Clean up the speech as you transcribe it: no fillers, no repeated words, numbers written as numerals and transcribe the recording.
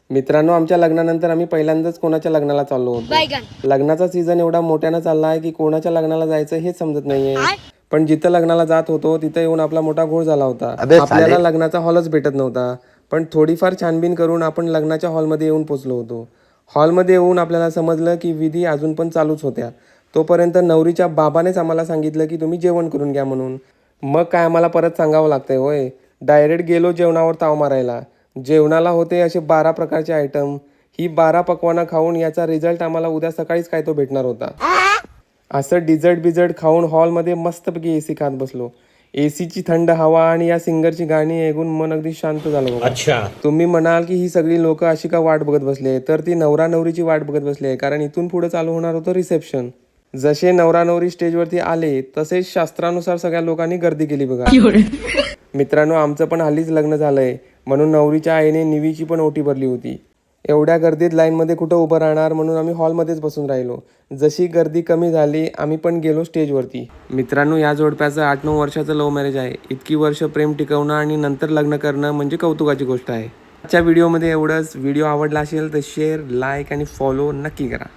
मित्रांनो, आमच्या लग्नानंतर आम्ही पहिल्यांदाच कोणाच्या लग्नाला चाललो होतो. लग्नाचा सीझन एवढा मोठ्यानं चालला आहे की कोणाच्या लग्नाला जायचं हेच समजत नाहीये. पण जिथं लग्नाला जात होतो तिथं येऊन आपला मोठा घोळ झाला होता. आपल्याला लग्नाचा हॉलच भेटत नव्हता. पण थोडीफार छानबीन करून आपण लग्नाच्या हॉलमध्ये येऊन पोचलो होतो. हॉलमध्ये येऊन आपल्याला समजलं की विधी अजून पण चालूच होत्या. तोपर्यंत नवरीच्या बाबानेच आम्हाला सांगितलं की तुम्ही जेवण करून घ्या म्हणून. मग काय आम्हाला परत सांगावं लागतंय होय? डायरेक्ट गेलो जेवणावर ताव मारायला. जेवणाला होते असे 12 प्रकारचे आयटम. ही 12 पक्वानं खाऊन याचा रिझल्ट आम्हाला उद्या सकाळीच काय तो भेटणार होता. असं डिझर्ट बिझर्ट खाऊन हॉलमध्ये मस्तपैकी एसी खात बसलो. एसीची थंड हवा आणि या सिंगरची गाणी ऐकून मन अगदी शांत झालं बघा. तुम्ही म्हणाल की ही सगळी लोक अशी का वाट बघत बसले, तर ती नवरा नवरीची वाट बघत बसले, कारण इथून पुढे चालू होणार होतं रिसेप्शन. जसे नवरा नवरी स्टेजवरती आले तसेच शास्त्रानुसार सगळ्या लोकांनी गर्दी केली बघा. मित्रांनो, आमचं पण हल्लीच लग्न झालंय, म्हणून नवरीच्या आईने निवीची पण ओटी भरली होती. एवढ्या गर्दीत लाईनमध्ये कुठं उभं राहणार म्हणून आम्ही हॉलमध्येच बसून राहिलो. जशी गर्दी कमी झाली आम्ही पण गेलो स्टेजवरती. मित्रांनो, या जोडप्याचं 8-9 वर्षाचं लव्ह मॅरेज आहे. इतकी वर्ष प्रेम टिकवणं आणि नंतर लग्न करणं म्हणजे कौतुकाची गोष्ट आहे. आजच्या व्हिडिओमध्ये एवढंच. व्हिडिओ आवडला असेल तर शेअर, लाईक आणि फॉलो नक्की करा.